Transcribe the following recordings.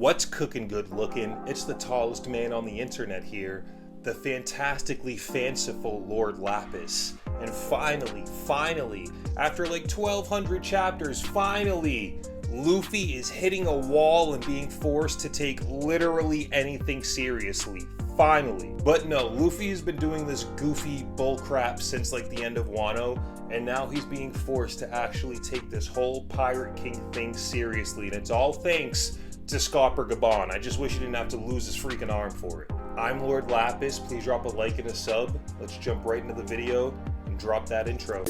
What's cooking good looking? It's the tallest man on the internet here, the fantastically fanciful Lord Lapis. And finally, after like 1,200 chapters, finally, Luffy is hitting a wall and being forced to take literally anything seriously. Finally. But no, Luffy has been doing this goofy bullcrap since like the end of Wano, and now he's being forced to actually take this whole Pirate King thing seriously, and it's all thanks to Scopper Gaban. I just wish he didn't have to lose his freaking arm for it. I'm Lord Lapis. Please drop a like and a sub. Let's jump right into the video and drop that intro.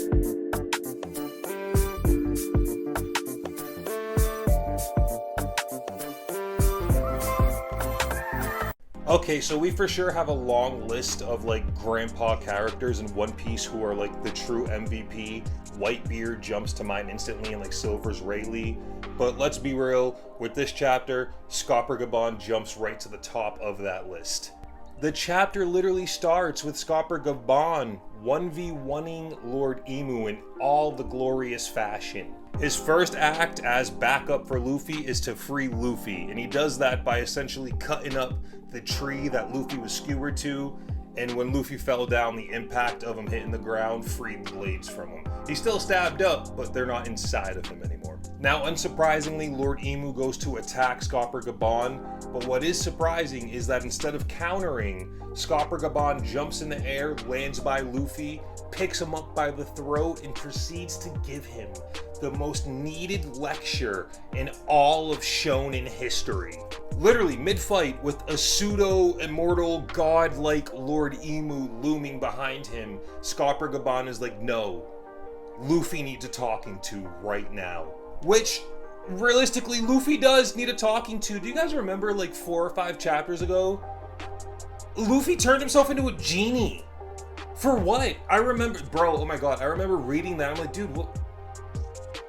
Okay, so we for sure have a long list of like grandpa characters in One Piece who are like the true MVP. Whitebeard jumps to mind instantly, and like Silver's Rayleigh. But let's be real, with this chapter, Scopper Gaban jumps right to the top of that list. The chapter literally starts with Scopper Gaban 1v1ing Lord Emu in all the glorious fashion. His first act as backup for Luffy is to free Luffy, and he does that by essentially cutting up the tree that Luffy was skewered to, and when Luffy fell down, the impact of him hitting the ground freed the blades from him. He's still stabbed up, but they're not inside of him anymore. Now, unsurprisingly, Lord Emu goes to attack Scopper Gaban, but what is surprising is that instead of countering, Scopper Gaban jumps in the air, lands by Luffy, picks him up by the throat, and proceeds to give him the most needed lecture in all of shonen history. Literally mid-fight, with a pseudo-immortal god-like Lord Emu looming behind him, Scopper Gaban is like, no, Luffy needs a talking to right now. Which, realistically, Luffy does need a talking to. Do you guys remember like 4 or 5 chapters ago? Luffy turned himself into a genie. For what? I remember, bro, oh my god, I remember reading that. I'm like, dude,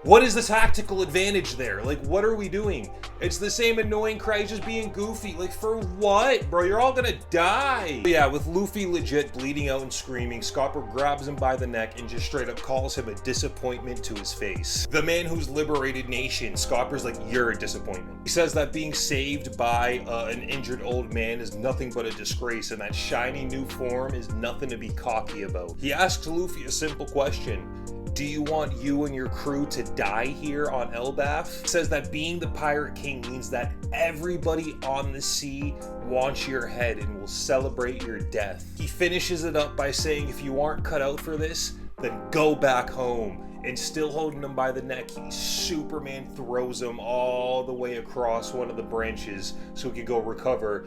what is the tactical advantage there? Like, what are we doing? It's the same annoying cry just being goofy. Like, for what? Bro, you're all gonna die. But yeah, with Luffy legit bleeding out and screaming, Scopper grabs him by the neck and just straight up calls him a disappointment to his face. The man who's liberated nations, Scopper's like, you're a disappointment. He says that being saved by an injured old man is nothing but a disgrace, and that shiny new form is nothing to be cocky about. He asks Luffy a simple question. Do you want you and your crew to die here on Elbaf? He says that being the Pirate King means that everybody on the sea wants your head and will celebrate your death. He finishes it up by saying, if you aren't cut out for this, then go back home. And still holding him by the neck, Superman throws him all the way across one of the branches so he can go recover.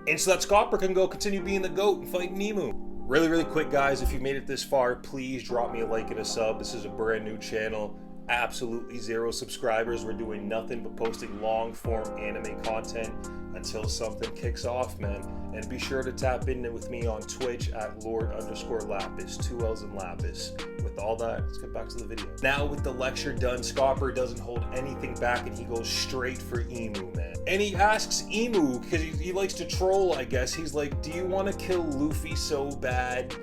And so that Scopper can go continue being the GOAT and fighting Nemu. Really quick, guys, if you made it this far, please drop me a like and a sub. This is a brand new channel, absolutely 0 subscribers. We're doing nothing but posting long form anime content until something kicks off, man. And be sure to tap in with me on Twitch at Lord_Lapis, 2 L's in Lapis. With all that, let's get back to the video. Now with the lecture done, Scopper doesn't hold anything back and he goes straight for Emu, man. And he asks Emu, because he likes to troll, I guess. He's like, do you want to kill Luffy so bad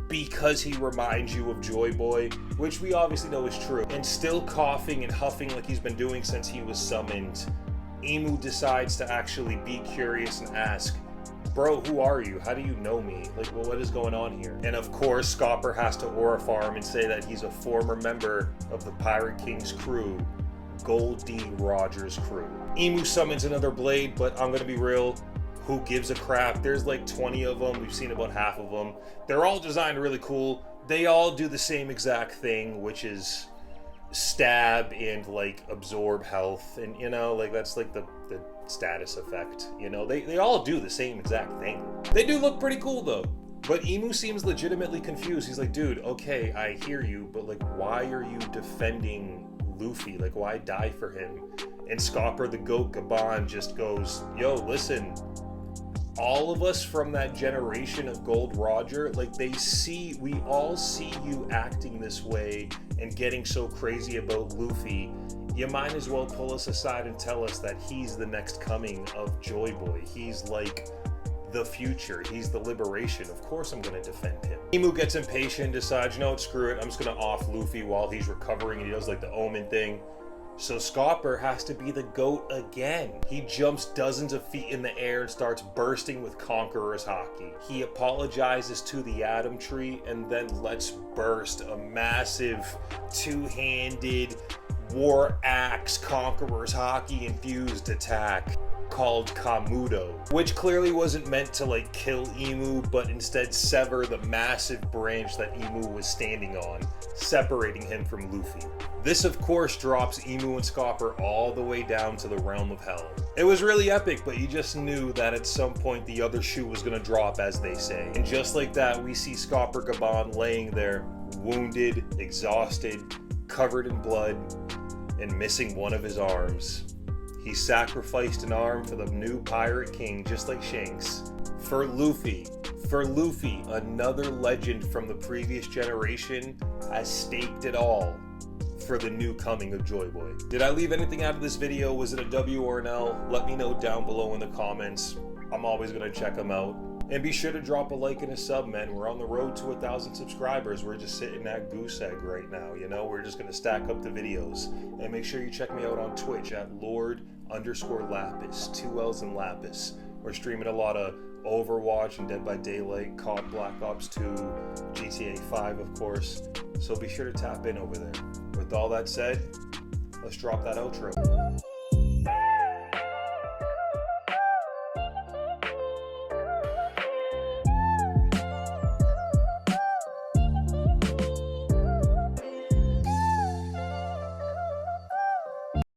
because he reminds you of Joy Boy? Which we obviously know is true. And still coughing and huffing like he's been doing since he was summoned, Emu decides to actually be curious and ask, bro, who are you? How do you know me? Like, well, what is going on here? And of course, Scopper has to aura farm and say that he's a former member of the Pirate King's crew, Gold D. Rogers' crew. Emu summons another blade, but I'm gonna be real, who gives a crap? There's like 20 of them. We've seen about half of them. They're all designed really cool. They all do the same exact thing, which is stab and like absorb health, and you know, like that's like the status effect, you know. They all do the same exact thing. They do look pretty cool though. But Emu seems legitimately confused. He's like, dude, okay, I hear you, but like, why are you defending Luffy? Like, why die for him? And Scopper the GOAT Gaban just goes, yo, listen, all of us from that generation of Gold Roger, like we all see you acting this way and getting so crazy about Luffy. You might as well pull us aside and tell us that he's the next coming of Joy Boy. He's like the future. He's the liberation. Of course I'm going to defend him. Emu gets impatient, decides, you know what, screw it. I'm just going to off Luffy while he's recovering, and he does like the Omen thing. So Scopper has to be the GOAT again. He jumps dozens of feet in the air and starts bursting with Conqueror's Haki. He apologizes to the Atom Tree and then lets burst a massive two-handed War Axe Conqueror's Haki infused attack called Kamuto, which clearly wasn't meant to like kill Emu, but instead sever the massive branch that Emu was standing on, separating him from Luffy. This of course drops Emu and Scopper all the way down to the realm of hell. It was really epic, but you just knew that at some point the other shoe was gonna drop, as they say. And just like that, we see Scopper Gaban laying there, wounded, exhausted, covered in blood, and missing one of his arms. He sacrificed an arm for the new Pirate King, just like Shanks. For Luffy, another legend from the previous generation has staked it all for the new coming of Joy Boy. Did I leave anything out of this video? Was it a W or an L? Let me know down below in the comments. I'm always gonna check them out. And be sure to drop a like and a sub, man. We're on the road to 1,000 subscribers. We're just sitting at goose egg right now, you know? We're just gonna stack up the videos. And make sure you check me out on Twitch at Lord_Lapis, 2 L's in Lapis. We're streaming a lot of Overwatch and Dead by Daylight, COD Black Ops 2, GTA 5, of course. So be sure to tap in over there. With all that said, let's drop that outro.